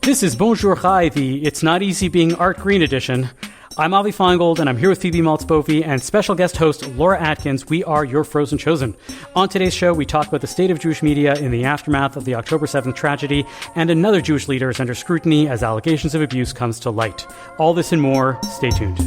This is Bonjour Chai, the It's Not Easy Being Art Green edition. I'm Avi Feingold, and I'm here with Phoebe Maltz-Bovey and special guest host Laura Atkins. We are your Frozen Chosen. On today's show, we talk about the state of Jewish media in the aftermath of the October 7th tragedy, and another Jewish leader is under scrutiny as allegations of abuse comes to light. All this and more. Stay tuned.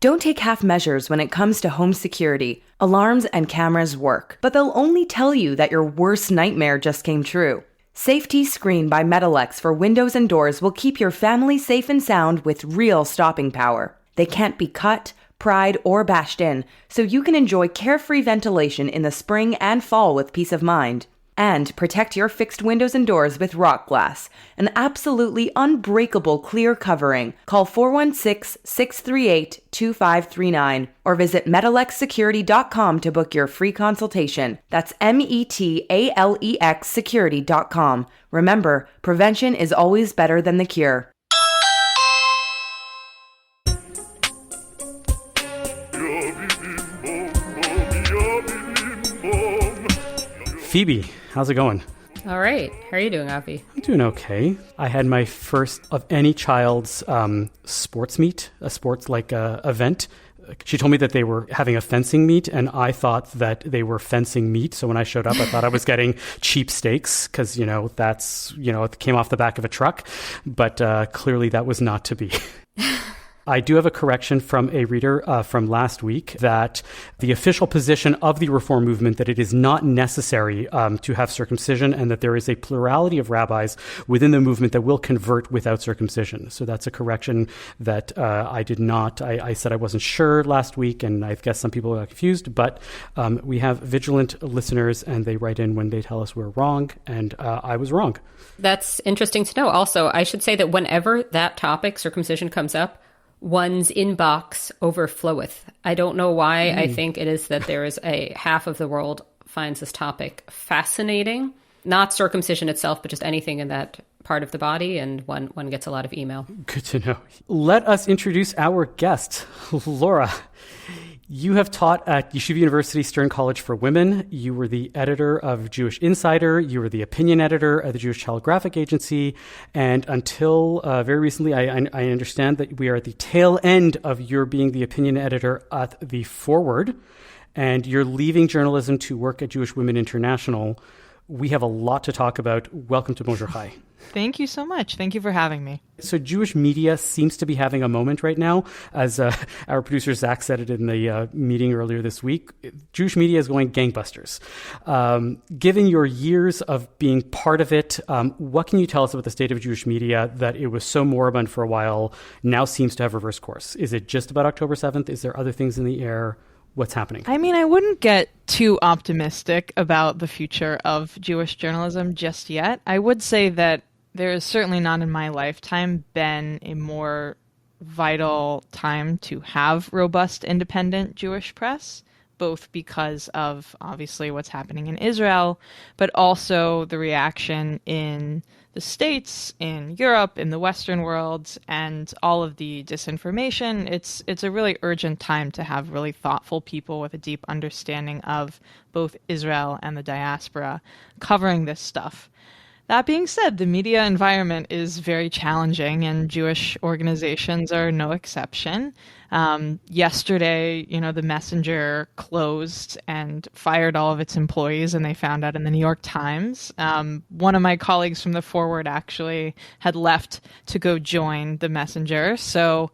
Don't take half measures when it comes to home security. Alarms and cameras work, but they'll only tell you that your worst nightmare just came true. Safety Screen by Metalex for windows and doors will keep your family safe and sound with real stopping power. They can't be cut, pried, or bashed in, so you can enjoy carefree ventilation in the spring and fall with peace of mind. And protect your fixed windows and doors with rock glass, an absolutely unbreakable clear covering. Call 416-638-2539 or visit metalexsecurity.com to book your free consultation. That's METALEX security.com. Remember, prevention is always better than the cure. Phoebe, how's it going? All right. How are you doing, Avi? I'm doing okay. I had my first of any child's sports meet, a sports event. She told me that they were having a fencing meet, and I thought that they were fencing meat. So when I showed up, I thought I was getting cheap steaks because, it came off the back of a truck. But clearly that was not to be. I do have a correction from a reader from last week that the official position of the reform movement that it is not necessary to have circumcision, and that there is a plurality of rabbis within the movement that will convert without circumcision. So that's a correction that I did not. I said I wasn't sure last week, and I guess some people got confused, but we have vigilant listeners, and they write in when they tell us we're wrong, and I was wrong. That's interesting to know. Also, I should say that whenever that topic, circumcision, comes up, one's inbox overfloweth. I don't know why. I think it is that there is a half of the world finds this topic fascinating. Not circumcision itself, but just anything in that part of the body, and one gets a lot of email. Good to know. Let us introduce our guest, Laura. You have taught at Yeshiva University Stern College for Women. You were the editor of Jewish Insider. You were the opinion editor at the Jewish Telegraphic Agency. And until very recently, I understand that we are at the tail end of your being the opinion editor at the Forward. And you're leaving journalism to work at Jewish Women International. We have a lot to talk about. Welcome to Bonjour Chai. Thank you so much. Thank you for having me. So Jewish media seems to be having a moment right now. As our producer Zach said it in the meeting earlier this week, Jewish media is going gangbusters. Given your years of being part of it, what can you tell us about the state of Jewish media that it was so moribund for a while, now seems to have reversed course? Is it just about October 7th? Is there other things in the air? What's happening? I mean, I wouldn't get too optimistic about the future of Jewish journalism just yet. I would say that there is certainly not in my lifetime been a more vital time to have robust, independent Jewish press, both because of obviously what's happening in Israel, but also the reaction in the States, in Europe, in the Western world, and all of the disinformation. It's a really urgent time to have really thoughtful people with a deep understanding of both Israel and the diaspora covering this stuff. That being said, the media environment is very challenging, and Jewish organizations are no exception. Yesterday, the Messenger closed and fired all of its employees, and they found out in the New York Times. One of my colleagues from the Forward actually had left to go join the Messenger. So,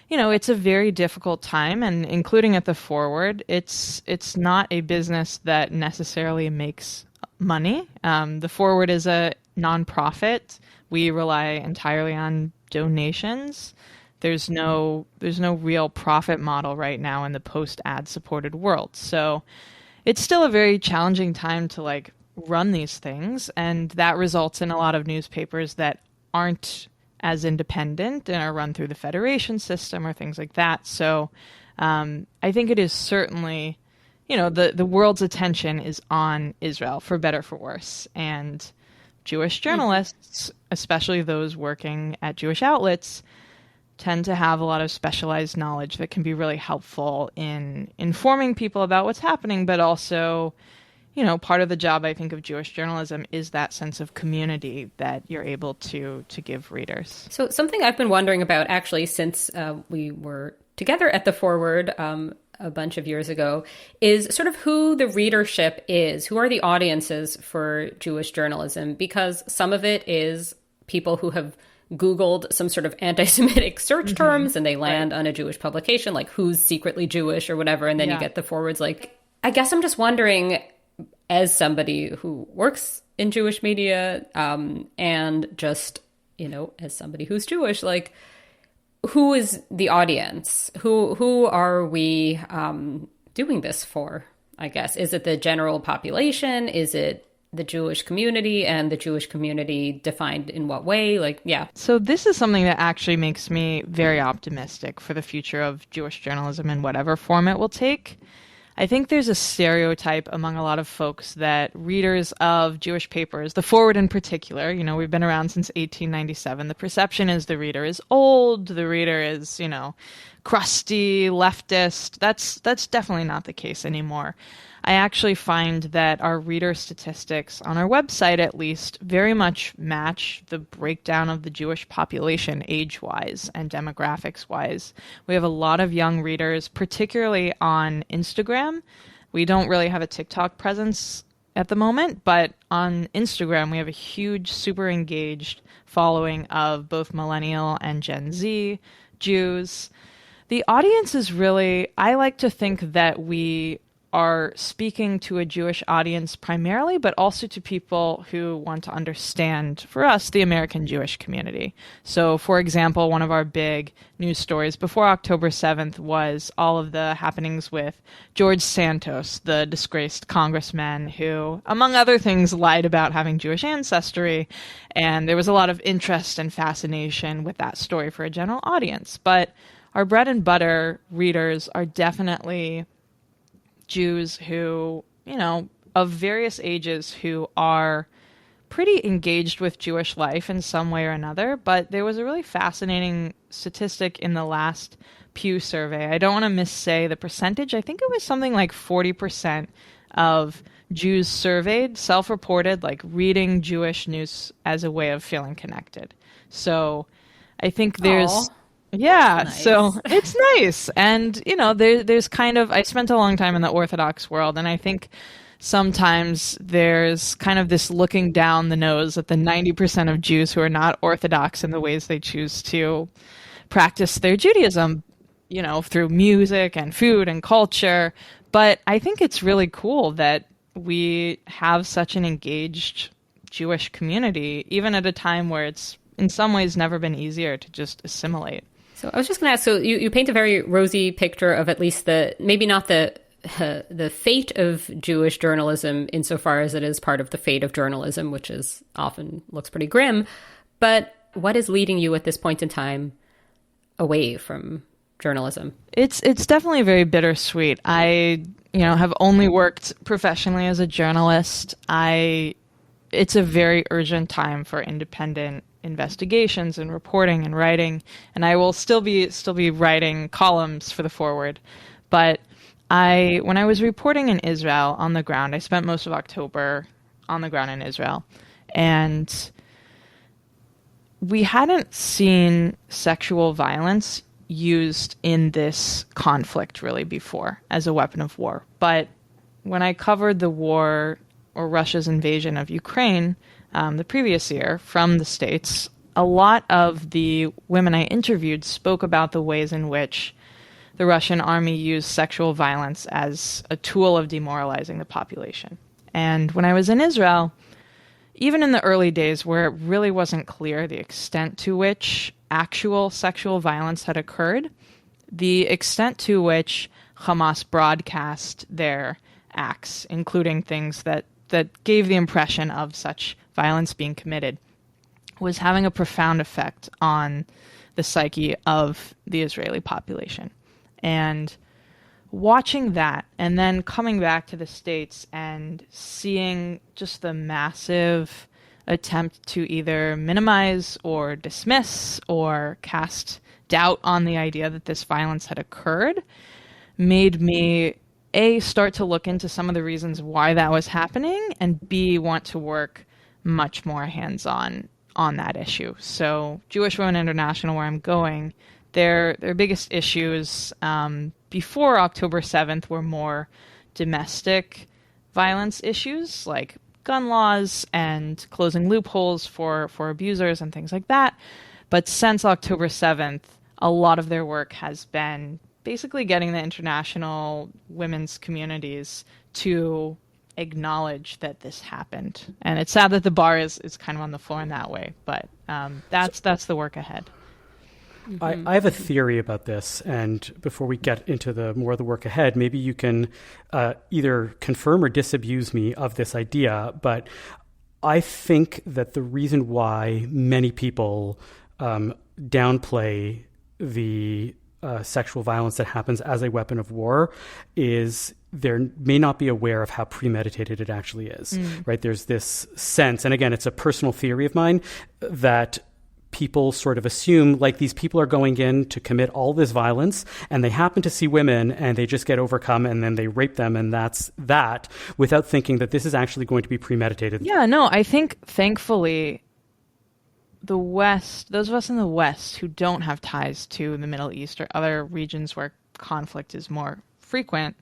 it's a very difficult time, and including at the Forward, it's not a business that necessarily makes money. The Forward is a nonprofit. We rely entirely on donations. There's no real profit model right now in the post-ad supported world. So it's still a very challenging time to run these things, and that results in a lot of newspapers that aren't as independent and are run through the federation system or things like that. So I think it is certainly, the world's attention is on Israel, for better or for worse. And Jewish journalists, especially those working at Jewish outlets, tend to have a lot of specialized knowledge that can be really helpful in informing people about what's happening, but also, part of the job, I think, of Jewish journalism is that sense of community that you're able to give readers. So something I've been wondering about, actually, since we were together at the Forward a bunch of years ago, is sort of who the readership is. Who are the audiences for Jewish journalism? Because some of it is people who have Googled some sort of anti-Semitic search terms and they land on a Jewish publication, like who's secretly Jewish or whatever. And then you get the Forwards. Like, I guess I'm just wondering, as somebody who works in Jewish media and just, as somebody who's Jewish, like, who is the audience? Who are we doing this for, I guess? Is it the general population? Is it the Jewish community, and the Jewish community defined in what way? Like, yeah. So this is something that actually makes me very optimistic for the future of Jewish journalism in whatever form it will take. I think there's a stereotype among a lot of folks that readers of Jewish papers, the Forward in particular, we've been around since 1897. The perception is the reader is old, the reader is, crusty, leftist. That's definitely not the case anymore. I actually find that our reader statistics on our website, at least, very much match the breakdown of the Jewish population age-wise and demographics-wise. We have a lot of young readers, particularly on Instagram. We don't really have a TikTok presence at the moment, but on Instagram, we have a huge, super engaged following of both millennial and Gen Z Jews. The audience is really, I like to think that we are speaking to a Jewish audience primarily, but also to people who want to understand, for us, the American Jewish community. So, for example, one of our big news stories before October 7th was all of the happenings with George Santos, the disgraced congressman who, among other things, lied about having Jewish ancestry. And there was a lot of interest and fascination with that story for a general audience. But our bread and butter readers are definitely Jews who, of various ages, who are pretty engaged with Jewish life in some way or another. But there was a really fascinating statistic in the last Pew survey. I don't want to missay the percentage. I think it was something like 40% of Jews surveyed self-reported, like, reading Jewish news as a way of feeling connected. So I think there's... Aww. Yeah, nice. So it's nice. And, there's kind of, I spent a long time in the Orthodox world, and I think sometimes there's kind of this looking down the nose at the 90% of Jews who are not Orthodox in the ways they choose to practice their Judaism, through music and food and culture. But I think it's really cool that we have such an engaged Jewish community, even at a time where it's in some ways never been easier to just assimilate. So I was just going to ask, so you paint a very rosy picture of at least maybe not the fate of Jewish journalism insofar as it is part of the fate of journalism, which is often looks pretty grim. But what is leading you at this point in time away from journalism? It's definitely very bittersweet. I, have only worked professionally as a journalist. It's a very urgent time for independent investigations and reporting and writing, and I will still be writing columns for the Forward. But when I was reporting in Israel on the ground, I spent most of October on the ground in Israel, and we hadn't seen sexual violence used in this conflict really before as a weapon of war. But when I covered the war, or Russia's invasion of Ukraine, the previous year from the States, a lot of the women I interviewed spoke about the ways in which the Russian army used sexual violence as a tool of demoralizing the population. And when I was in Israel, even in the early days where it really wasn't clear the extent to which actual sexual violence had occurred, the extent to which Hamas broadcast their acts, including things that gave the impression of such violence being committed, was having a profound effect on the psyche of the Israeli population. And watching that, and then coming back to the States and seeing just the massive attempt to either minimize or dismiss or cast doubt on the idea that this violence had occurred, made me A, start to look into some of the reasons why that was happening, and B, want to work much more hands-on on that issue. So Jewish Women International, where I'm going, their biggest issues before October 7th were more domestic violence issues, like gun laws and closing loopholes for abusers and things like that. But since October 7th, a lot of their work has been basically getting the international women's communities to acknowledge that this happened. And it's sad that the bar is kind of on the floor in that way, but that's the work ahead. I have a theory about this, and before we get into the more of the work ahead, maybe you can either confirm or disabuse me of this idea, but I think that the reason why many people downplay the sexual violence that happens as a weapon of war is they may not be aware of how premeditated it actually is, right? There's this sense, and again, it's a personal theory of mine, that people sort of assume like these people are going in to commit all this violence and they happen to see women and they just get overcome and then they rape them, and that's that, without thinking that this is actually going to be premeditated. Yeah, no, I think thankfully the West, those of us in the West who don't have ties to the Middle East or other regions where conflict is more frequent,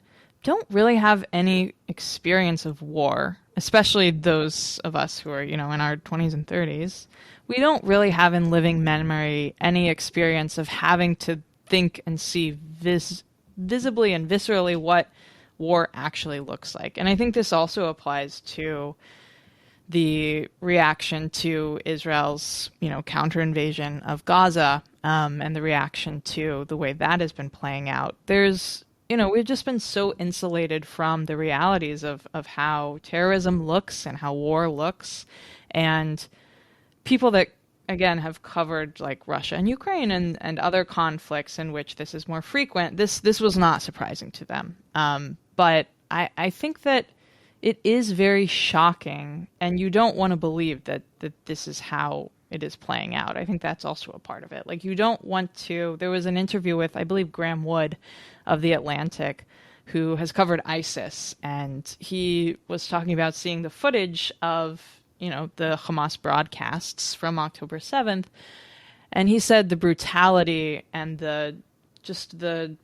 don't really have any experience of war, especially those of us who are, in our 20s and 30s. We don't really have in living memory any experience of having to think and see visibly and viscerally what war actually looks like. And I think this also applies to the reaction to Israel's, counter invasion of Gaza, and the reaction to the way that has been playing out. There's, we've just been so insulated from the realities of how terrorism looks and how war looks. And people that, again, have covered like Russia and Ukraine and other conflicts in which this is more frequent, this was not surprising to them. But I think that it is very shocking, and you don't want to believe that this is how it is playing out. I think that's also a part of it. Like, you don't want to... There was an interview with, I believe, Graham Wood of The Atlantic, who has covered ISIS, and he was talking about seeing the footage of, the Hamas broadcasts from October 7th, and he said the brutality and the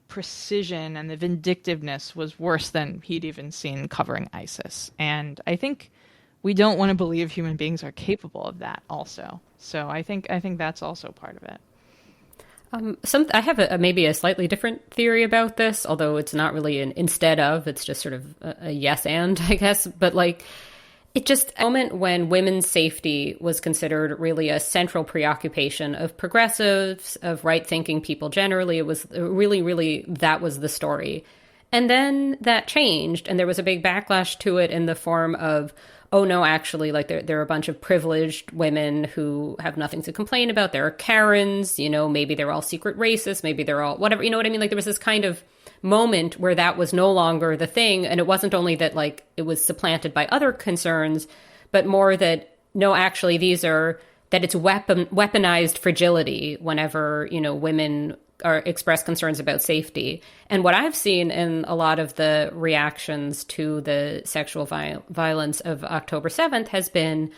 precision and the vindictiveness was worse than he'd even seen covering ISIS. And I think we don't want to believe human beings are capable of that also. So I think that's also part of it. I have maybe a slightly different theory about this, although it's not really an instead of, it's just sort of a yes and, I guess. But like, it just a moment when women's safety was considered really a central preoccupation of progressives, of right-thinking people generally. It was really, really, that was the story. And then that changed, and there was a big backlash to it in the form of, oh no, actually, like there are a bunch of privileged women who have nothing to complain about. There are Karens, maybe they're all secret racists, maybe they're all whatever, you know what I mean? Like there was this kind of moment where that was no longer the thing. And it wasn't only that like it was supplanted by other concerns, but more that, no, actually, that it's weaponized fragility whenever, women express concerns about safety. And what I've seen in a lot of the reactions to the sexual violence of October 7th has been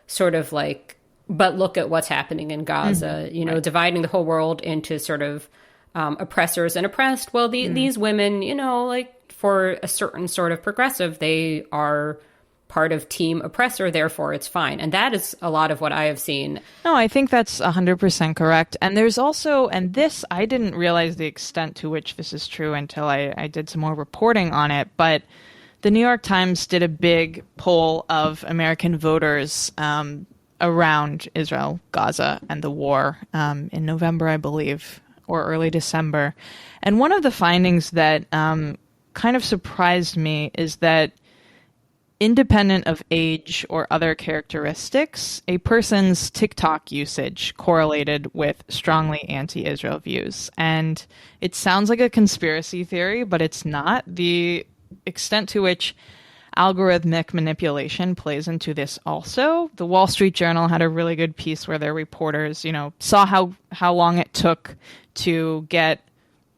sort of like, but look at what's happening in Gaza, right. Dividing the whole world into sort of oppressors and oppressed. Well, these women, like for a certain sort of progressive, they are part of team oppressor, therefore it's fine. And that is a lot of what I have seen. No, I think that's 100% correct. And there's also, and this, I didn't realize the extent to which this is true until I did some more reporting on it, but the New York Times did a big poll of American voters around Israel, Gaza, and the war in November, I believe, or early December. And one of the findings that kind of surprised me is that independent of age or other characteristics, a person's TikTok usage correlated with strongly anti-Israel views. And it sounds like a conspiracy theory, but it's not. The extent to which algorithmic manipulation plays into this also. The Wall Street Journal had a really good piece where their reporters, saw how long it took to get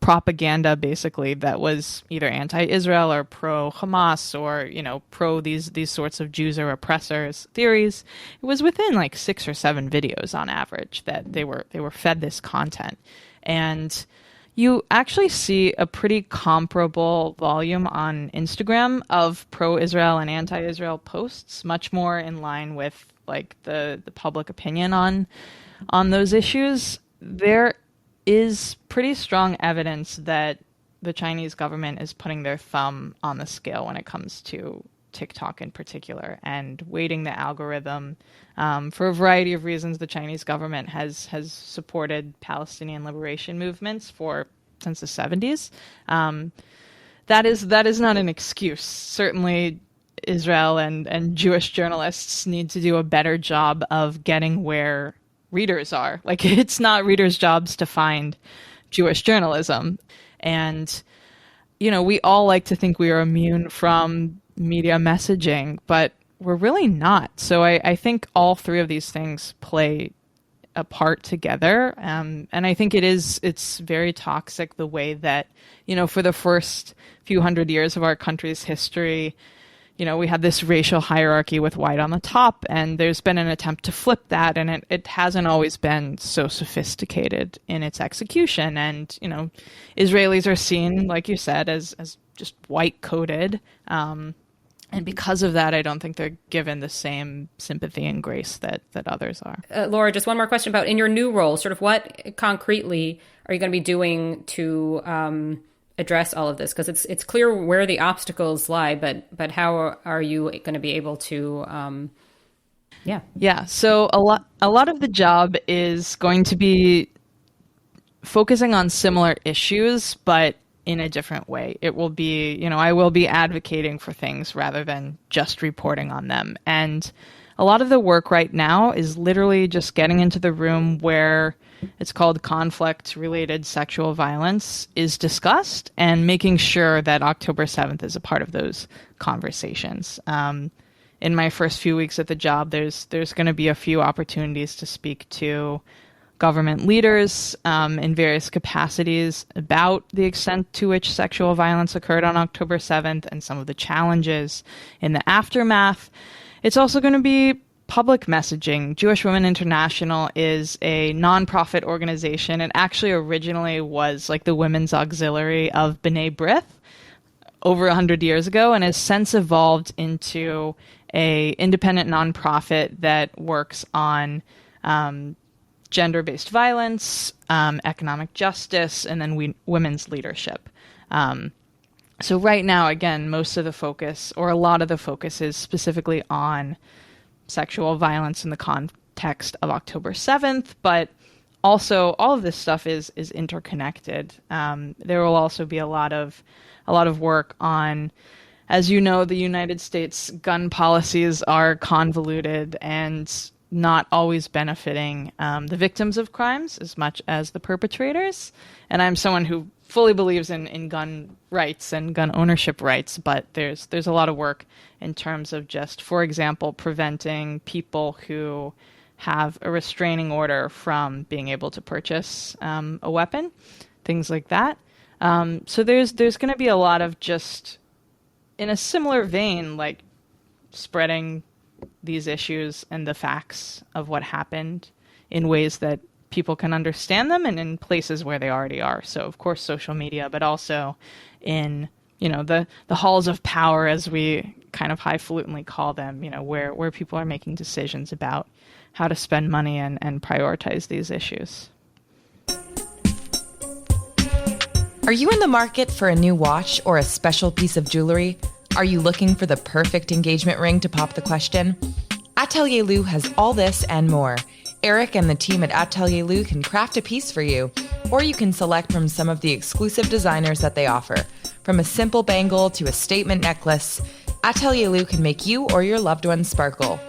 propaganda basically that was either anti-Israel or pro-Hamas or, pro these sorts of Jews are oppressors theories. It was within like 6 or 7 videos on average that they were fed this content. And you actually see a pretty comparable volume on Instagram of pro-Israel and anti-Israel posts, much more in line with like the public opinion on those issues. There is pretty strong evidence that the Chinese government is putting their thumb on the scale when it comes to TikTok in particular and weighting the algorithm. For a variety of reasons, the Chinese government has supported Palestinian liberation movements since the 70s. That is not an excuse. Certainly, Israel and Jewish journalists need to do a better job of getting where readers are. Like, it's not readers' jobs to find Jewish journalism. And, we all like to think we are immune from media messaging, but we're really not. So I think all 3 of these things play a part together. And I think it's very toxic the way that, for the first few hundred years of our country's history, we had this racial hierarchy with white on the top, and there's been an attempt to flip that, and it hasn't always been so sophisticated in its execution. And, Israelis are seen, like you said, as just white-coated. And because of that, I don't think they're given the same sympathy and grace that others are. Laura, just one more question about in your new role, sort of what concretely are you going to be doing to address all of this? Because it's clear where the obstacles lie, but how are you going to be able to? So a lot of the job is going to be focusing on similar issues, but in a different way. It will be, I will be advocating for things rather than just reporting on them. And a lot of the work right now is literally just getting into the room where it's called conflict-related sexual violence is discussed and making sure that October 7th is a part of those conversations. In my first few weeks at the job, there's going to be a few opportunities to speak to government leaders in various capacities about the extent to which sexual violence occurred on October 7th and some of the challenges in the aftermath. It's also going to be public messaging. Jewish Women International is a nonprofit organization. It actually originally was like the women's auxiliary of B'nai B'rith over 100 years ago, and has since evolved into a independent nonprofit that works on gender-based violence, economic justice, and then women's leadership. So right now, again, most of the focus, or a lot of the focus, is specifically on sexual violence in the context of October 7th, but also all of this stuff is interconnected. There will also be a lot of work on, as you know, the United States gun policies are convoluted and not always benefiting the victims of crimes as much as the perpetrators. And I'm someone who fully believes in gun rights and gun ownership rights, but there's a lot of work in terms of just, for example, preventing people who have a restraining order from being able to purchase a weapon, things like that. So there's going to be a lot of just, in a similar vein, like spreading these issues and the facts of what happened in ways that people can understand them and in places where they already are. So, of course, social media, but also in, the halls of power, as we kind of highfalutinly call them, where people are making decisions about how to spend money and prioritize these issues. Are you in the market for a new watch or a special piece of jewelry? Are you looking for the perfect engagement ring to pop the question? Atelier Lou has all this and more. Eric and the team at Atelier Lou can craft a piece for you, or you can select from some of the exclusive designers that they offer. From a simple bangle to a statement necklace, Atelier Lou can make you or your loved ones sparkle.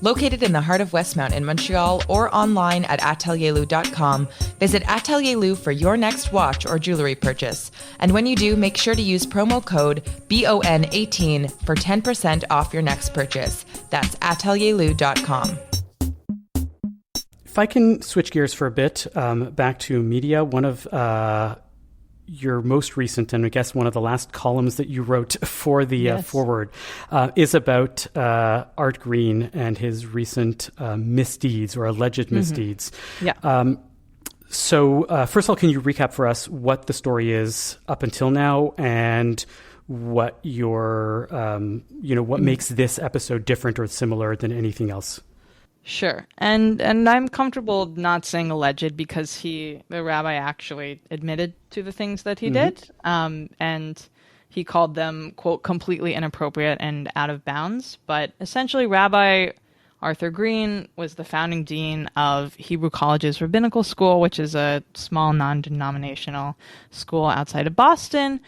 Located in the heart of Westmount in Montreal or online at atelierlou.com, visit Atelier Lou for your next watch or jewelry purchase. And when you do, make sure to use promo code BON18 for 10% off your next purchase. That's atelierlou.com. If I can switch gears for a bit, back to media, one of your most recent, and I guess one of the last columns that you wrote for the Yes. forward, is about Art Green and his recent misdeeds or alleged misdeeds. Yeah. So first of all, can you recap for us what the story is up until now and what your, what makes this episode different or similar than anything else? Sure. And I'm comfortable not saying alleged because the rabbi actually admitted to the things that he did. And he called them, quote, completely inappropriate and out of bounds. But essentially, Rabbi Arthur Green was the founding dean of Hebrew College's Rabbinical School, which is a small non-denominational school outside of Boston.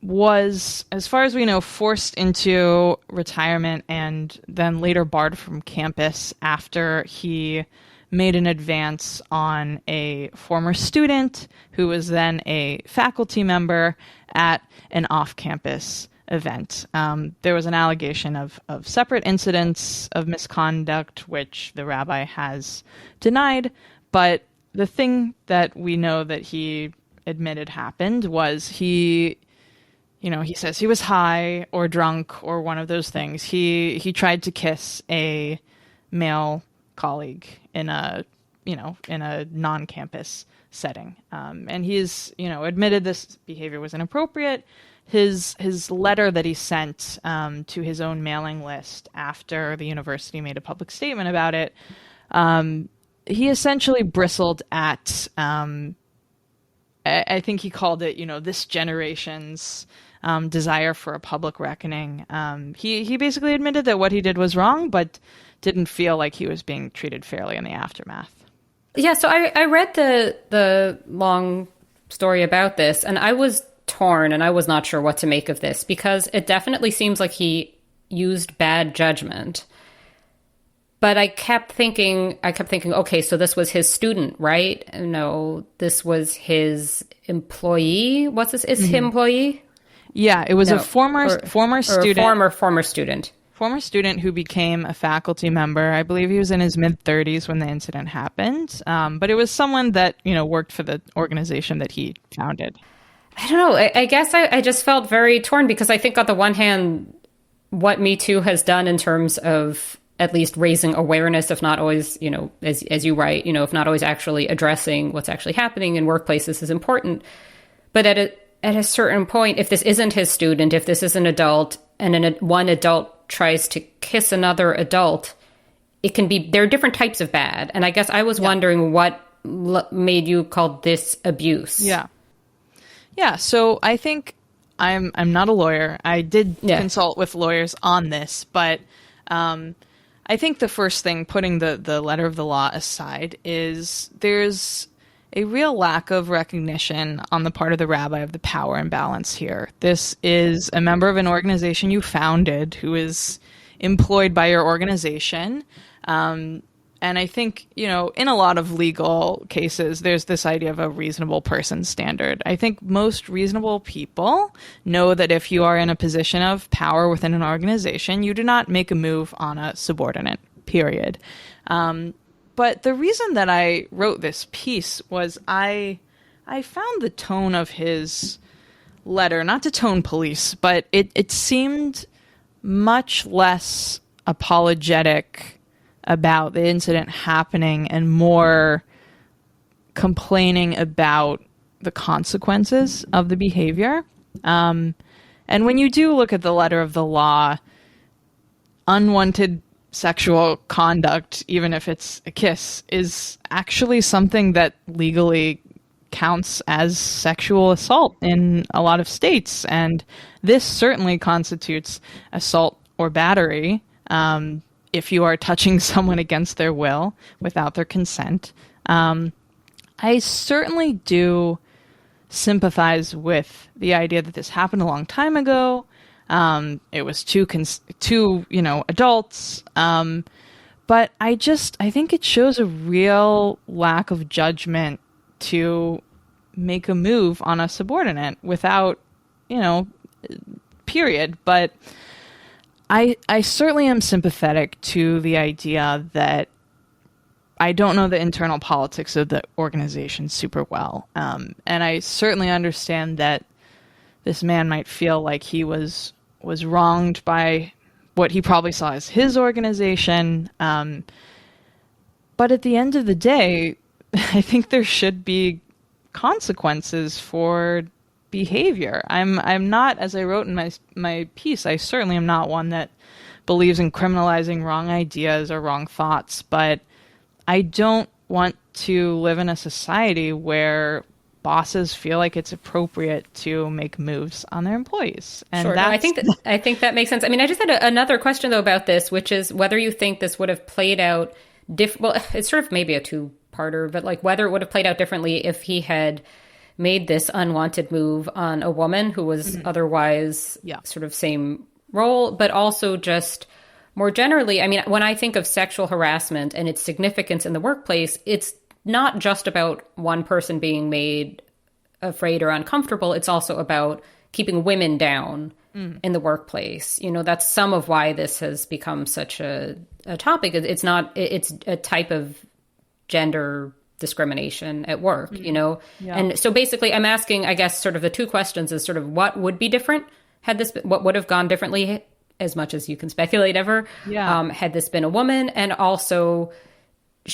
Was, as far as we know, forced into retirement and then later barred from campus after he made an advance on a former student who was then a faculty member at an off-campus event. There was an allegation of separate incidents of misconduct, which the rabbi has denied, but the thing that we know that he admitted happened was he says he was high or drunk or one of those things. He tried to kiss a male colleague in a non-campus setting. And he's, admitted this behavior was inappropriate. His letter that he sent to his own mailing list after the university made a public statement about it, he essentially bristled at, I think he called it, this generation's desire for a public reckoning. He basically admitted that what he did was wrong, but didn't feel like he was being treated fairly in the aftermath. Yeah, so I read the long story about this, and I was torn, and I was not sure what to make of this, because it definitely seems like he used bad judgment. But I kept thinking, okay, so this was his student, right? No, this was his employee. What's this? Is him employee? Yeah, it was a former student. Former student. Former student who became a faculty member. I believe he was in his mid-30s when the incident happened. But it was someone that, worked for the organization that he founded. I don't know. I guess I just felt very torn because I think on the one hand, what Me Too has done in terms of at least raising awareness, if not always, as you write, if not always actually addressing what's actually happening in workplaces is important. But at a certain point, if this isn't his student, if this is an adult and one adult tries to kiss another adult, there are different types of bad. And I guess I was wondering what made you call this abuse. Yeah. Yeah. So I think I'm not a lawyer. I did consult with lawyers on this, but I think the first thing, putting the letter of the law aside, is there's a real lack of recognition on the part of the rabbi of the power imbalance here. This is a member of an organization you founded who is employed by your organization. And I think, in a lot of legal cases, there's this idea of a reasonable person standard. I think most reasonable people know that if you are in a position of power within an organization, you do not make a move on a subordinate, period. But the reason that I wrote this piece was I found the tone of his letter, not to tone police, but it seemed much less apologetic about the incident happening and more complaining about the consequences of the behavior. And when you do look at the letter of the law, unwanted sexual conduct, even if it's a kiss, is actually something that legally counts as sexual assault in a lot of states. And this certainly constitutes assault or battery if you are touching someone against their will without their consent. I certainly do sympathize with the idea that this happened a long time ago. It was two adults. But I think it shows a real lack of judgment to make a move on a subordinate without, period. But I certainly am sympathetic to the idea that I don't know the internal politics of the organization super well. And I certainly understand that this man might feel like he was wronged by what he probably saw as his organization. But at the end of the day, I think there should be consequences for behavior. I'm not, as I wrote in my piece, I certainly am not one that believes in criminalizing wrong ideas or wrong thoughts, but I don't want to live in a society where bosses feel like it's appropriate to make moves on their employees. And sure. No, I think that makes sense. I mean, I just had another question though about this, which is whether you think this would have played out well, it's sort of maybe a two-parter, but like whether it would have played out differently if he had made this unwanted move on a woman who was otherwise sort of same role, but also just more generally, I mean, when I think of sexual harassment and its significance in the workplace, it's not just about one person being made afraid or uncomfortable. It's also about keeping women down in the workplace. You know, that's some of why this has become such a topic. It's a type of gender discrimination at work, you know? Yeah. And so basically I'm asking, I guess, sort of the two questions is sort of what would be different had this been, what would have gone differently, as much as you can speculate ever, had this been a woman? And also,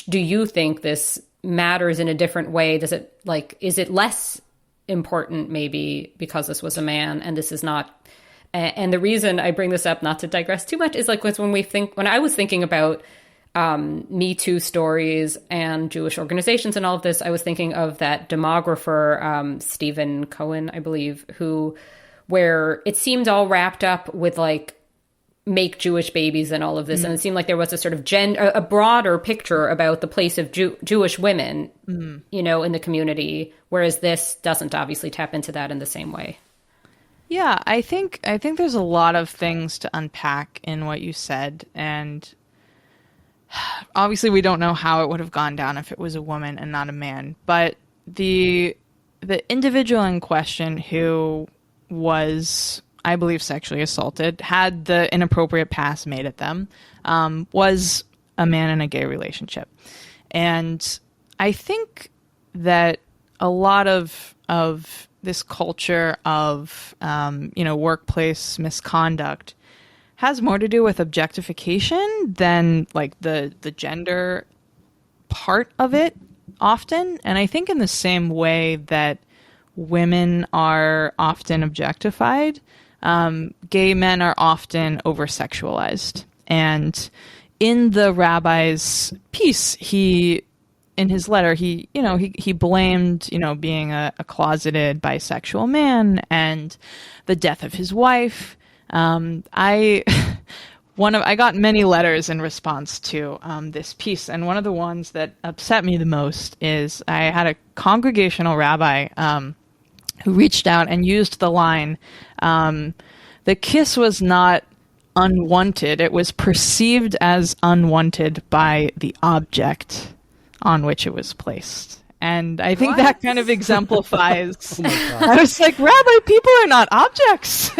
do you think this matters in a different way? Is it less important maybe because this was a man and this is not? And the reason I bring this up, not to digress too much, is like when I was thinking about Me Too stories and Jewish organizations and all of this, I was thinking of that demographer, Stephen Cohen, I believe, where it seemed all wrapped up with like make Jewish babies and all of this. And it seemed like there was a sort of a broader picture about the place of Jewish women, you know, in the community, whereas this doesn't obviously tap into that in the same way. Yeah, I think there's a lot of things to unpack in what you said, and obviously we don't know how it would have gone down if it was a woman and not a man, but the individual in question who was, I believe, sexually assaulted, had the inappropriate pass made at them, was a man in a gay relationship. And I think that a lot of this culture of, workplace misconduct has more to do with objectification than like the gender part of it often. And I think in the same way that women are often objectified, gay men are often over-sexualized. And in the rabbi's piece, in his letter, he blamed, being a closeted bisexual man and the death of his wife. I got many letters in response to this piece, and one of the ones that upset me the most is I had a congregational rabbi who reached out and used the line, the kiss was not unwanted, it was perceived as unwanted by the object on which it was placed. And I think that kind of exemplifies. I was like, Rabbi, people are not objects.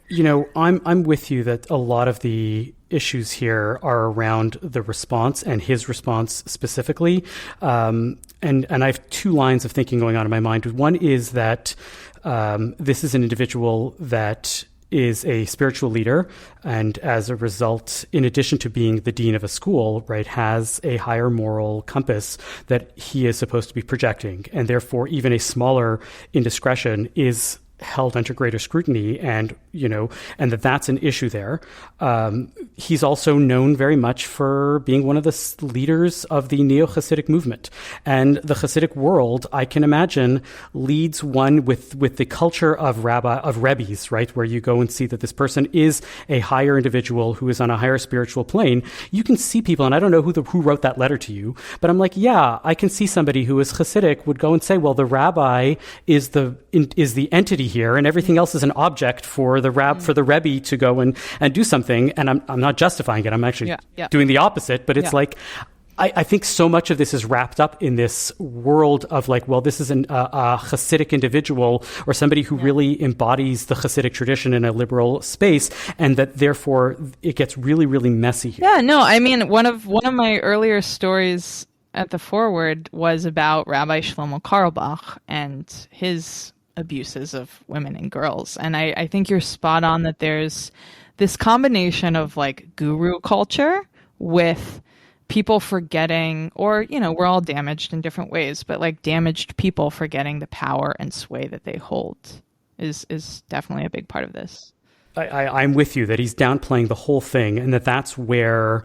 You know, I'm with you that a lot of the issues here are around the response and his response specifically. And I have two lines of thinking going on in my mind. One is that this is an individual that is a spiritual leader, and as a result, in addition to being the dean of a school, right, has a higher moral compass that he is supposed to be projecting, and therefore even a smaller indiscretion is held under greater scrutiny, and that's an issue there. He's also known very much for being one of the leaders of the neo-Hasidic movement, and the Hasidic world, I can imagine, leads one with the culture of rebbes, right, where you go and see that this person is a higher individual who is on a higher spiritual plane. You can see people, and I don't know who wrote that letter to you, but I'm like, yeah, I can see somebody who is Hasidic would go and say, well, the rabbi is the entity here, and everything else is an object for the Rebbe to go and do something. And I'm not justifying it. I'm actually doing the opposite. But it's like, I think so much of this is wrapped up in this world of like, well, this is a Hasidic individual or somebody who really embodies the Hasidic tradition in a liberal space, and that therefore it gets really, really messy here. Yeah, no, I mean, one of my earlier stories at the forward was about Rabbi Shlomo Carlebach and his abuses of women and girls. And I think you're spot on that there's this combination of like guru culture with people forgetting, or, you know, we're all damaged in different ways, but like damaged people forgetting the power and sway that they hold is definitely a big part of this. I'm with you that he's downplaying the whole thing, and that's where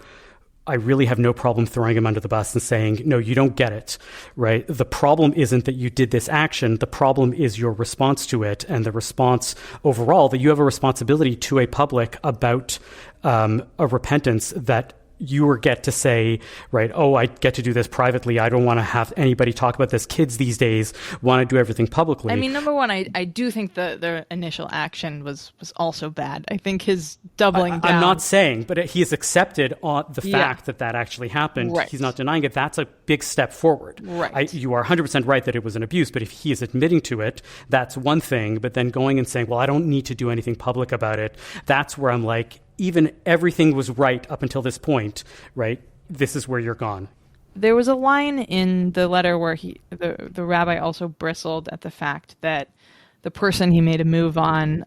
I really have no problem throwing him under the bus and saying, no, you don't get it, right? The problem isn't that you did this action. The problem is your response to it, and the response overall that you have a responsibility to a public about a repentance that you get to say, right, oh, I get to do this privately. I don't want to have anybody talk about this. Kids these days want to do everything publicly. I mean, number one, I do think the initial action was also bad. I think his doubling down. I'm not saying, but he has accepted the fact that actually happened. Right. He's not denying it. That's a big step forward. Right. You are 100% right that it was an abuse, but if he is admitting to it, that's one thing. But then going and saying, well, I don't need to do anything public about it, that's where I'm like, even everything was right up until this point, right? This is where you're gone. There was a line in the letter where the rabbi also bristled at the fact that the person he made a move on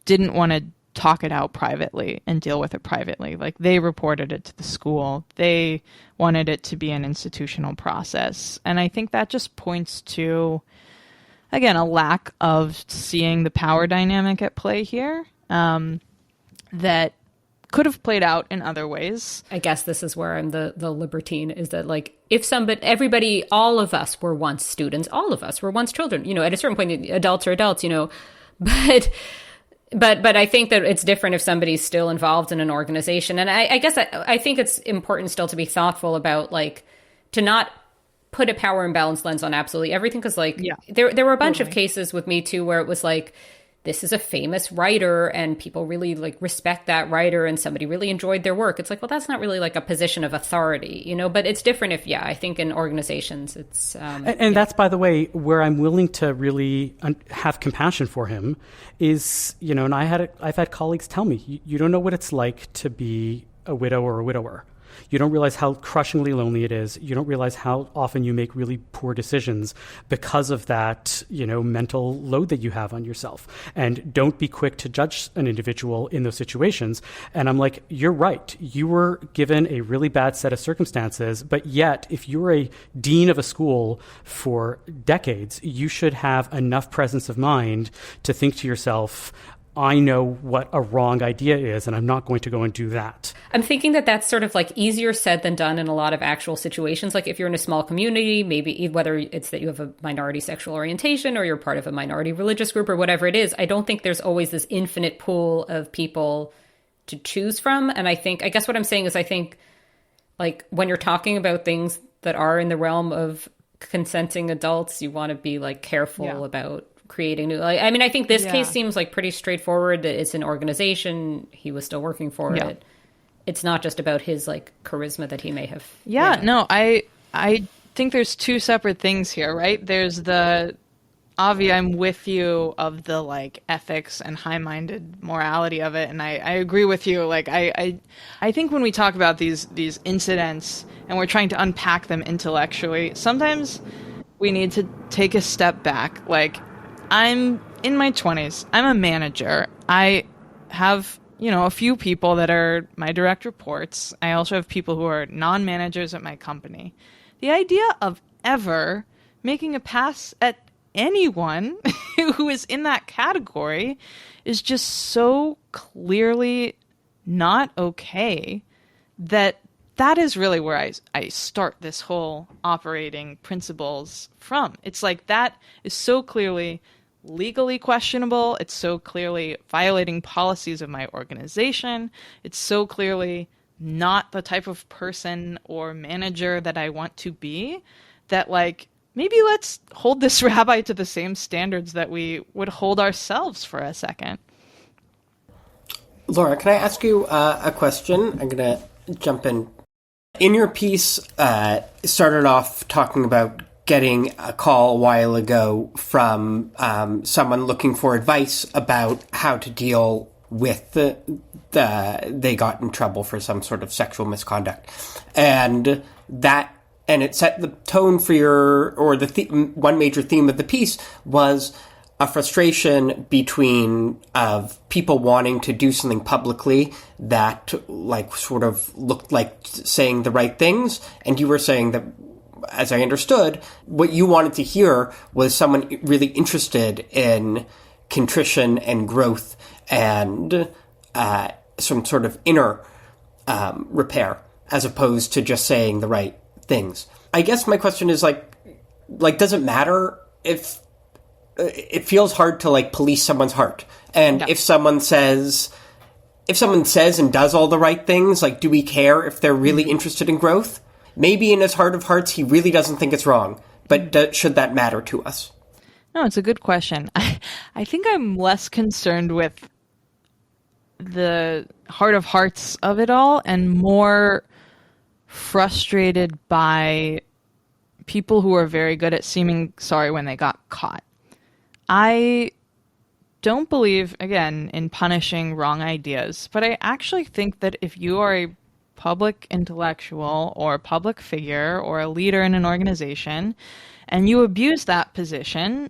didn't want to talk it out privately and deal with it privately. Like, they reported it to the school. They wanted it to be an institutional process. And I think that just points to, again, a lack of seeing the power dynamic at play here. That could have played out in other ways. I guess this is where I'm the libertine, is that like, if everybody, all of us were once students, all of us were once children, you know, at a certain point, adults are adults, you know, but I think that it's different if somebody's still involved in an organization. And I guess I think it's important still to be thoughtful about, like, to not put a power imbalance lens on absolutely everything. Cause like, there were a bunch of cases with Me Too where it was like, this is a famous writer and people really like respect that writer and somebody really enjoyed their work. It's like, well, that's not really like a position of authority, you know, but it's different if, I think in organizations it's... that's, by the way, where I'm willing to really have compassion for him is, you know, and I've had colleagues tell me, you don't know what it's like to be a widow or a widower. You don't realize how crushingly lonely it is. You don't realize how often you make really poor decisions because of that, you know, mental load that you have on yourself. And don't be quick to judge an individual in those situations. And I'm like, you're right. You were given a really bad set of circumstances, but yet if you're a dean of a school for decades, you should have enough presence of mind to think to yourself, I know what a wrong idea is, and I'm not going to go and do that. I'm thinking that that's sort of like easier said than done in a lot of actual situations. Like if you're in a small community, maybe whether it's that you have a minority sexual orientation or you're part of a minority religious group or whatever it is, I don't think there's always this infinite pool of people to choose from. And I guess what I'm saying is I think like when you're talking about things that are in the realm of consenting adults, you want to be like careful about creating new, I mean, I think this case seems like pretty straightforward, that it's an organization. He was still working for it. It's not just about his like charisma that he may have. No, I think there's two separate things here, right? There's the Avi, I'm with you of the like ethics and high-minded morality of it, and I agree with you. Like I think when we talk about these incidents and we're trying to unpack them intellectually, sometimes we need to take a step back. Like, I'm in my 20s. I'm a manager. I have, you know, a few people that are my direct reports. I also have people who are non-managers at my company. The idea of ever making a pass at anyone who is in that category is just so clearly not okay that is really where I start this whole operating principles from. It's like that is so clearly legally questionable. It's so clearly violating policies of my organization. It's so clearly not the type of person or manager that I want to be, that like, maybe let's hold this rabbi to the same standards that we would hold ourselves for a second. Laura, can I ask you a question? I'm going to jump in In your piece, started off talking about getting a call a while ago from someone looking for advice about how to deal with they got in trouble for some sort of sexual misconduct, and it set the tone for one major theme of the piece was a frustration between of people wanting to do something publicly that sort of looked like saying the right things. And you were saying that, as I understood, what you wanted to hear was someone really interested in contrition and growth and some sort of inner repair, as opposed to just saying the right things. I guess my question is does it matter if it feels hard to police someone's heart? And if someone says and does all the right things, do we care if they're really interested in growth? Maybe in his heart of hearts, he really doesn't think it's wrong. But should that matter to us? No, it's a good question. I think I'm less concerned with the heart of hearts of it all and more frustrated by people who are very good at seeming sorry when they got caught. I don't believe, again, in punishing wrong ideas, but I actually think that if you are a public intellectual or a public figure or a leader in an organization and you abuse that position,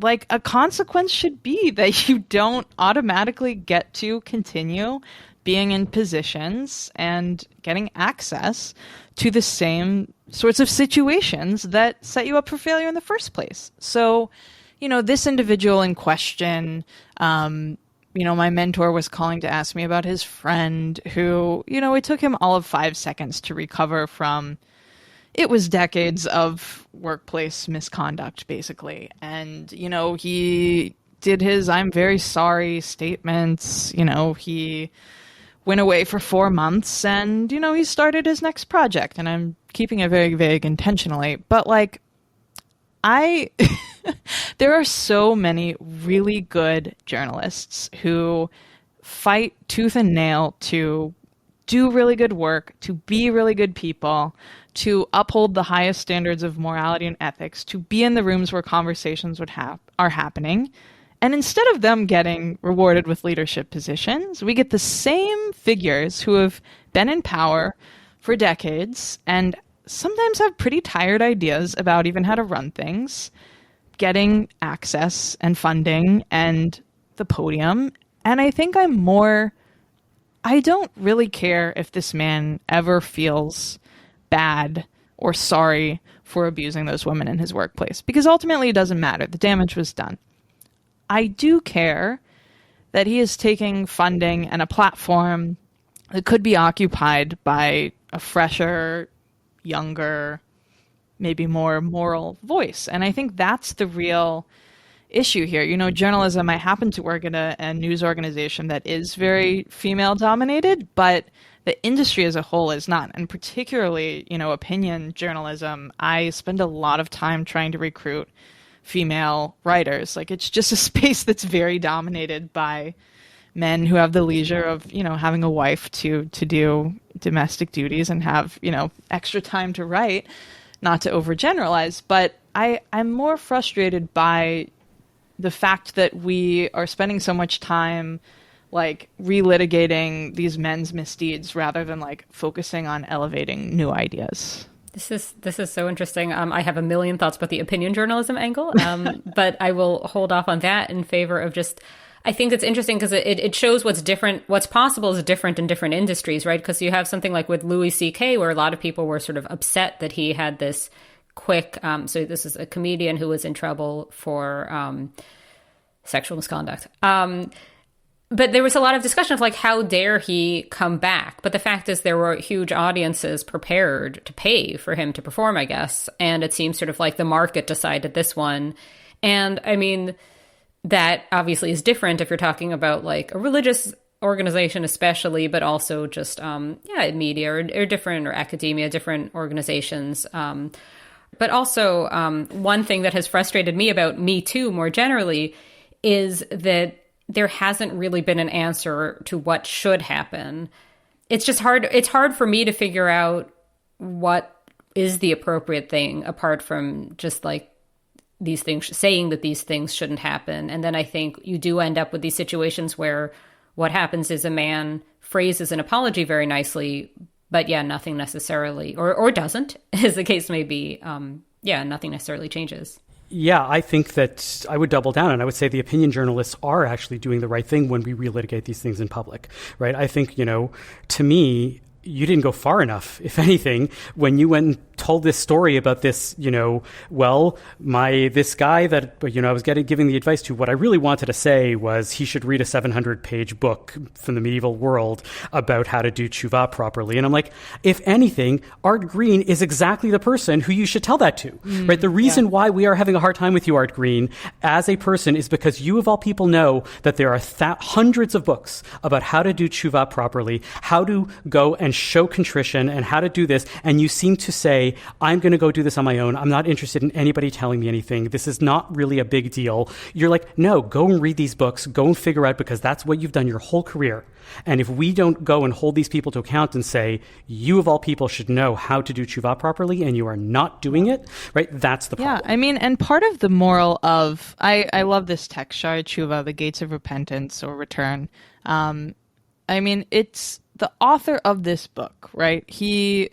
a consequence should be that you don't automatically get to continue being in positions and getting access to the same sorts of situations that set you up for failure in the first place. So, this individual in question, my mentor was calling to ask me about his friend who, it took him all of 5 seconds to recover from, it was decades of workplace misconduct, basically. And, he did his I'm very sorry statements. He went away for 4 months and, he started his next project. And I'm keeping it very vague intentionally. But, there are so many really good journalists who fight tooth and nail to do really good work, to be really good people, to uphold the highest standards of morality and ethics, to be in the rooms where conversations are happening. And instead of them getting rewarded with leadership positions, we get the same figures who have been in power for decades and sometimes have pretty tired ideas about even how to run things, getting access and funding and the podium. And I think I don't really care if this man ever feels bad or sorry for abusing those women in his workplace, because ultimately it doesn't matter. The damage was done. I do care that he is taking funding and a platform that could be occupied by a fresher, younger, maybe more moral voice. And I think that's the real issue here. Journalism, I happen to work at a news organization that is very female dominated, but the industry as a whole is not. And particularly, opinion journalism, I spend a lot of time trying to recruit female writers. It's just a space that's very dominated by men who have the leisure of, having a wife to do domestic duties and have, extra time to write, not to overgeneralize. But I'm more frustrated by the fact that we are spending so much time relitigating these men's misdeeds rather than focusing on elevating new ideas. This is so interesting. I have a million thoughts about the opinion journalism angle, but I will hold off on that in favor of just, I think it's interesting because it shows what's possible is different in different industries, right? Because you have something like with Louis C.K. where a lot of people were sort of upset that he had this quick, so this is a comedian who was in trouble for sexual misconduct. But there was a lot of discussion of how dare he come back? But the fact is there were huge audiences prepared to pay for him to perform, I guess. And it seems sort of like the market decided this one. And I mean, that obviously is different if you're talking about a religious organization especially, but also just, media or different, or academia, different organizations. But also one thing that has frustrated me about Me Too more generally is that there hasn't really been an answer to what should happen. It's just hard. It's hard for me to figure out what is the appropriate thing apart from just like these things, saying that these things shouldn't happen. And then I think you do end up with these situations where what happens is a man phrases an apology very nicely, but nothing necessarily, or doesn't, as the case may be. Nothing necessarily changes. Yeah, I think that I would double down and I would say the opinion journalists are actually doing the right thing when we relitigate these things in public, right? I think, to me, you didn't go far enough, if anything, when you went and told this story about this, this guy that, I was giving the advice to. What I really wanted to say was he should read a 700-page book from the medieval world about how to do tshuva properly. And I'm like, if anything, Art Green is exactly the person who you should tell that to, right? The reason why we are having a hard time with you, Art Green, as a person is because you, of all people, know that there are hundreds of books about how to do tshuva properly, how to go and show contrition and how to do this. And you seem to say, I'm going to go do this on my own. I'm not interested in anybody telling me anything. This is not really a big deal. You're like, no, go and read these books. Go and figure out, because that's what you've done your whole career. And if we don't go and hold these people to account and say, you of all people should know how to do tshuva properly and you are not doing it, right? That's the problem. Yeah, I mean, and part of the moral of, I love this text, Shari Tshuva, the gates of repentance or return. It's the author of this book, right? He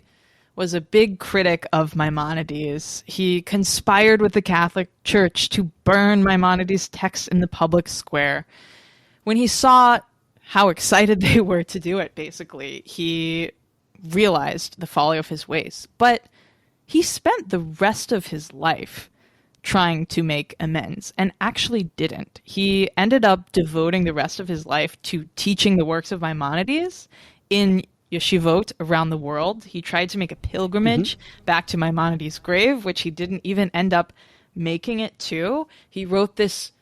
was a big critic of Maimonides. He conspired with the Catholic Church to burn Maimonides' text in the public square. When he saw how excited they were to do it, basically, he realized the folly of his ways. But he spent the rest of his life trying to make amends and actually didn't. He ended up devoting the rest of his life to teaching the works of Maimonides in yeshivot around the world. He tried to make a pilgrimage back to Maimonides' grave, which he didn't even end up making it to. He wrote this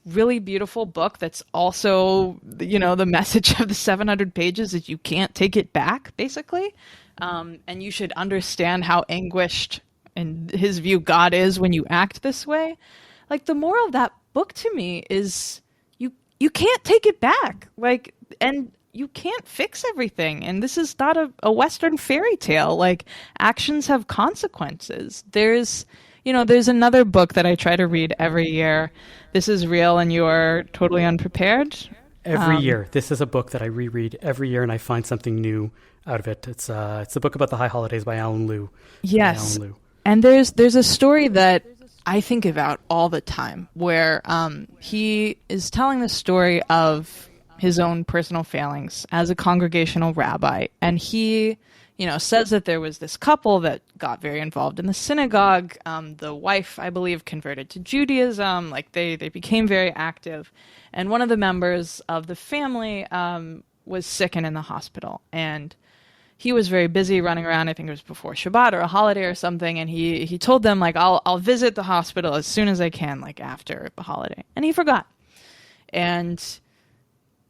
really beautiful book that's also, the message of the 700 pages is you can't take it back, basically. And you should understand how anguished, in his view, God is when you act this way. Like, the moral of that book to me is you can't take it back. And you can't fix everything. And this is not a Western fairy tale. Like, actions have consequences. There's another book that I try to read every year. This is real and you are totally unprepared. Every year. This is a book that I reread every year and I find something new out of it. It's the book about the high holidays by Alan Liu. Yes. And there's a story that I think about all the time where he is telling the story of his own personal failings as a congregational rabbi. And he, says that there was this couple that got very involved in the synagogue. The wife, I believe, converted to Judaism. They became very active. And one of the members of the family was sick and in the hospital. And he was very busy running around. I think it was before Shabbat or a holiday or something. And he told them, I'll visit the hospital as soon as I can, after the holiday. And he forgot. And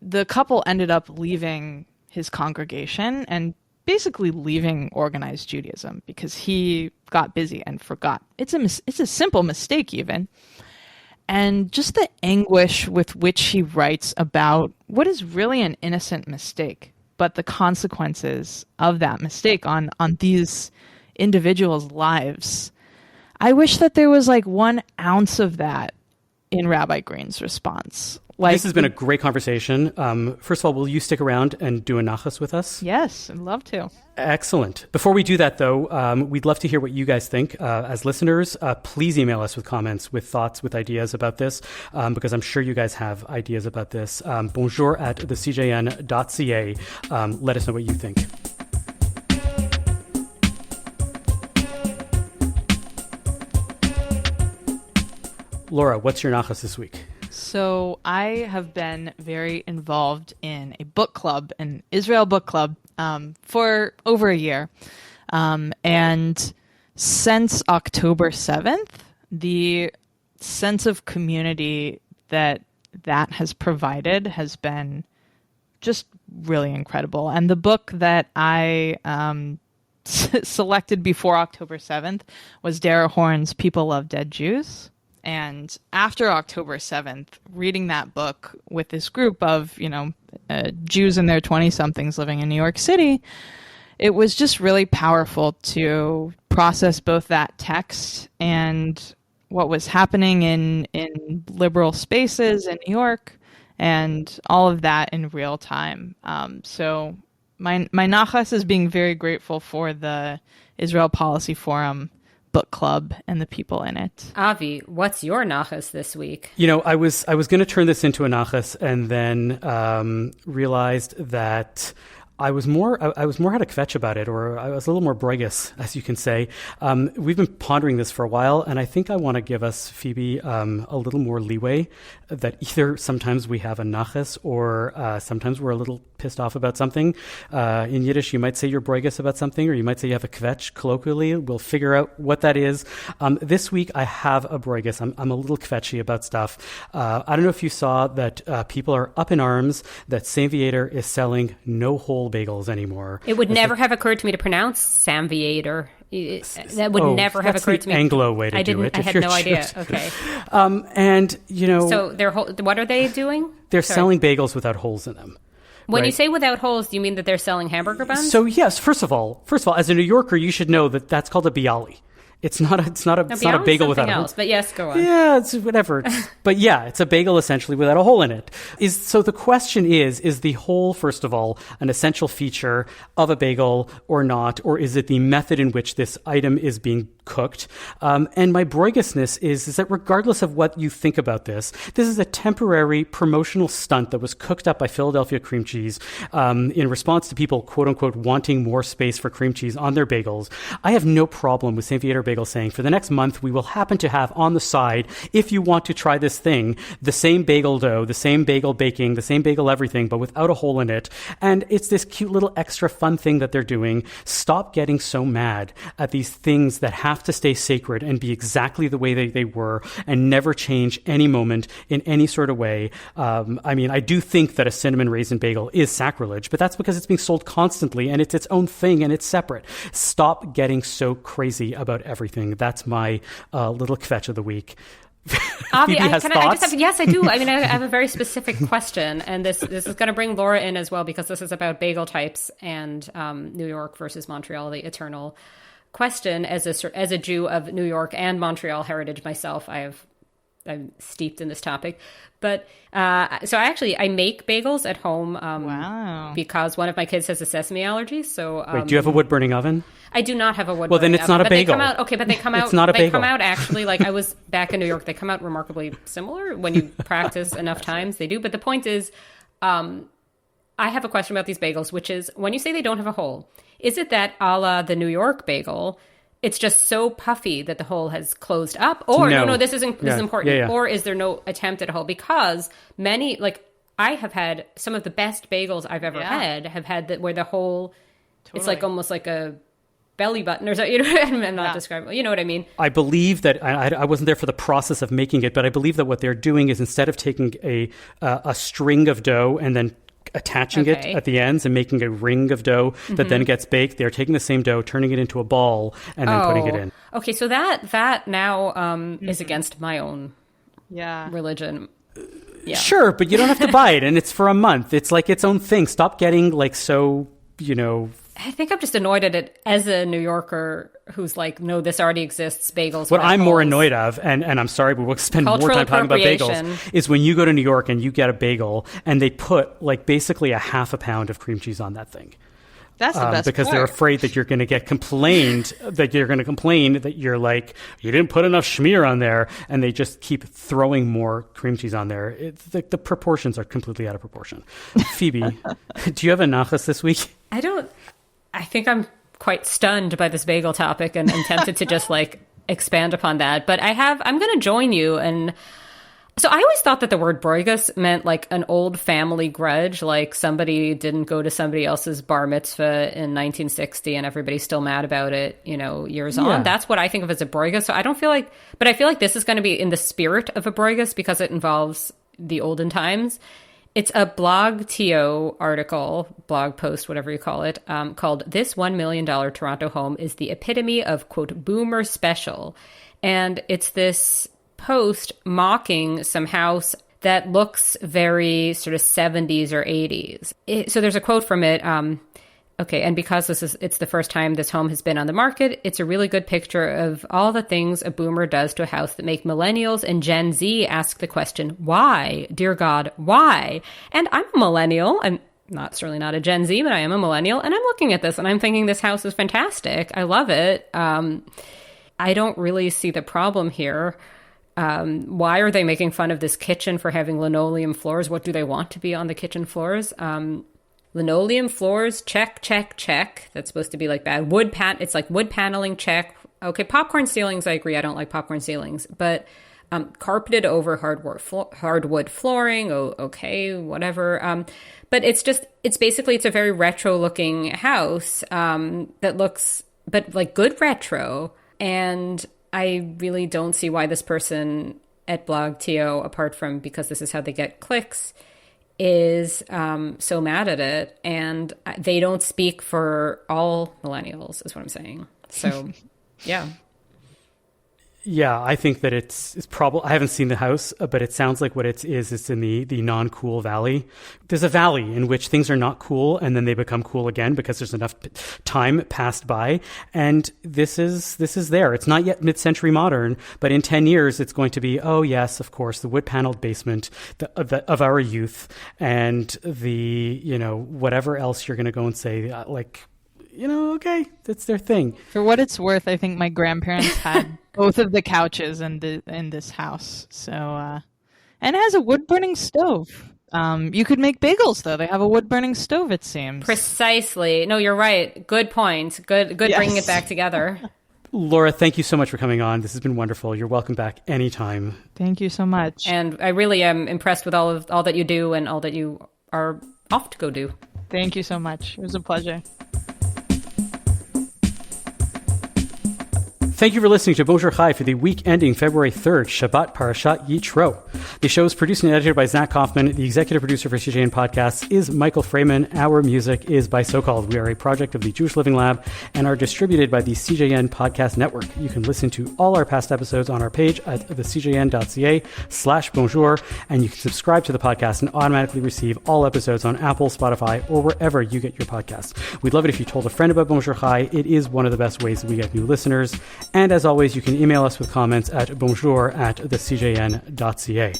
the couple ended up leaving his congregation and basically leaving organized Judaism because he got busy and forgot. It's a simple mistake even. And just the anguish with which he writes about what is really an innocent mistake, but the consequences of that mistake on these individuals' lives. I wish that there was 1 ounce of that in Rabbi Green's response. This has been a great conversation. First of all, will you stick around and do a nachas with us? Yes, I'd love to. Excellent. Before we do that, though, we'd love to hear what you guys think. As listeners, please email us with comments, with thoughts, with ideas about this, because I'm sure you guys have ideas about this. bonjour@thecjn.ca. Let us know what you think. Laura, what's your nachas this week? So I have been very involved in a book club, an Israel book club, for over a year. And since October 7th, the sense of community that has provided has been just really incredible. And the book that I selected before October 7th was Dara Horn's People Love Dead Jews. And after October 7th, reading that book with this group of, Jews in their 20-somethings living in New York City, it was just really powerful to process both that text and what was happening in liberal spaces in New York and all of that in real time. So my nachas is being very grateful for the Israel Policy Forum book club and the people in it. Avi, what's your nachas this week? I was going to turn this into a nachas and then realized that I was more had a kvetch about it, or I was a little more broigus, as you can say. We've been pondering this for a while, and I think I want to give us, Phoebe, a little more leeway, that either sometimes we have a nachas or sometimes we're a little pissed off about something. In Yiddish, you might say you're broigus about something, or you might say you have a kvetch colloquially. We'll figure out what that is. This week, I have a broigus. I'm a little kvetchy about stuff. I don't know if you saw that people are up in arms that Samviator is selling no-hole bagels anymore. It would never have occurred to me to pronounce Samviator. That would never have occurred to me. That's the Anglo way to do it. I had no idea. Okay. So what are they doing? They're selling bagels without holes in them. When you say without holes, do you mean that they're selling hamburger buns? So yes, first of all, as a New Yorker, you should know that that's called a bialy. It's not a bagel without a hole. But yes, go on. Yeah, it's whatever. But yeah, it's a bagel essentially without a hole in it. So the question is the hole, first of all, an essential feature of a bagel or not, or is it the method in which this item is being cooked? And my broigusness is that regardless of what you think about this is a temporary promotional stunt that was cooked up by Philadelphia Cream Cheese in response to people, quote unquote, wanting more space for cream cheese on their bagels. I have no problem with St. Viator Bagel saying, for the next month, we will happen to have on the side, if you want to try this thing, the same bagel dough, the same bagel baking, the same bagel everything, but without a hole in it. And it's this cute little extra fun thing that they're doing. Stop getting so mad at these things that have to stay sacred and be exactly the way they were and never change any moment in any sort of way. I do think that a cinnamon raisin bagel is sacrilege, but that's because it's being sold constantly and it's its own thing and it's separate. Stop getting so crazy about everything. That's my little kvetch of the week. Avi, thoughts? Yes, I do. I have a very specific question, and this is going to bring Laura in as well, because this is about bagel types and New York versus Montreal, the eternal question. As a Jew of New York and Montreal heritage myself, I'm steeped in this topic. But so I make bagels at home. Wow. Because one of my kids has a sesame allergy. So wait, do you have a wood burning oven? I do not have a wood. Well, then it's not a bagel. But they come out. It's not a bagel. They come out actually. Like, I was back in New York. They come out remarkably similar when you practice enough times. They do. But the point is, I have a question about these bagels, which is, when you say they don't have a hole, is it that a la the New York bagel, it's just so puffy that the hole has closed up? Or no, this is important. Yeah. Or is there no attempt at a hole? Because I have had some of the best bagels I've ever had have had that where the hole, it's like almost like a belly button or something. I'm not describing. You know what I mean? I believe that I wasn't there for the process of making it, but I believe that what they're doing is, instead of taking a string of dough and then attaching it at the ends and making a ring of dough that then gets baked, they're taking the same dough, turning it into a ball, and then putting it in. Okay, so that now is against my own religion. Yeah. Sure, but you don't have to buy it, and it's for a month. It's like its own thing. Stop getting so. I think I'm just annoyed at it as a New Yorker who's like, no, this already exists, bagels. What I'm more annoyed of, and I'm sorry, but we'll spend more time talking about bagels, is when you go to New York and you get a bagel and they put basically a half a pound of cream cheese on that thing. That's the best because part. They're afraid that you're going to get complained, that you're going to complain that you're like, you didn't put enough schmear on there, and they just keep throwing more cream cheese on there. The proportions are completely out of proportion. Phoebe, do you have a nachas this week? I don't. I think I'm quite stunned by this bagel topic and tempted to just expand upon that. But I'm going to join you. And so I always thought that the word broigus meant an old family grudge, like somebody didn't go to somebody else's bar mitzvah in 1960 and everybody's still mad about it, years on. That's what I think of as a broigus. So I feel like this is going to be in the spirit of a broigus because it involves the olden times. It's a blog.to article, blog post, whatever you call it, called "This $1 Million Toronto Home is the Epitome of, quote, Boomer Special." And it's this post mocking some house that looks very sort of 70s or 80s. So there's a quote from it. Okay, and because it's the first time this home has been on the market, it's a really good picture of all the things a boomer does to a house that make millennials and Gen Z ask the question, why? Dear God, why? And I'm a millennial. I'm certainly not a Gen Z, but I am a millennial. And I'm looking at this and I'm thinking this house is fantastic. I love it. I don't really see the problem here. Why are they making fun of this kitchen for having linoleum floors? What do they want to be on the kitchen floors? Linoleum floors, check, check, check. That's supposed to be like bad. It's like wood paneling, check. Okay, popcorn ceilings, I agree. I don't like popcorn ceilings. But carpeted over hardwood flooring, okay, whatever. But it's a very retro looking house that looks, but like good retro. And I really don't see why this person at BlogTO, apart from because this is how they get clicks, is so mad at it. And they don't speak for all millennials, is what I'm saying. So, yeah. Yeah, I think that it's probably, I haven't seen the house, but it sounds like what it's in the non-cool valley. There's a valley in which things are not cool and then they become cool again because there's enough time passed by. And this is there. It's not yet mid-century modern, but in 10 years, it's going to be, oh yes, of course, the wood-paneled basement of our youth and whatever else you're going to go and say, okay, that's their thing. For what it's worth, I think my grandparents had both of the couches in this house. So, and it has a wood-burning stove. You could make bagels, though. They have a wood-burning stove, it seems. Precisely. No, you're right. Good point. Good yes. Bringing it back together. Laura, thank you so much for coming on. This has been wonderful. You're welcome back anytime. Thank you so much. And I really am impressed with all that you do and all that you are off to go do. Thank you so much. It was a pleasure. Thank you for listening to Bonjour Chai for the week ending February 3rd, Shabbat Parashat Yitro. The show is produced and edited by Zach Kaufman. The executive producer for CJN Podcasts is Michael Freeman. Our music is by So-Called. We are a project of the Jewish Living Lab and are distributed by the CJN Podcast Network. You can listen to all our past episodes on our page at thecjn.ca/bonjour, and you can subscribe to the podcast and automatically receive all episodes on Apple, Spotify, or wherever you get your podcasts. We'd love it if you told a friend about Bonjour Chai. It is one of the best ways that we get new listeners. And as always, you can email us with comments at bonjour@thecjn.ca.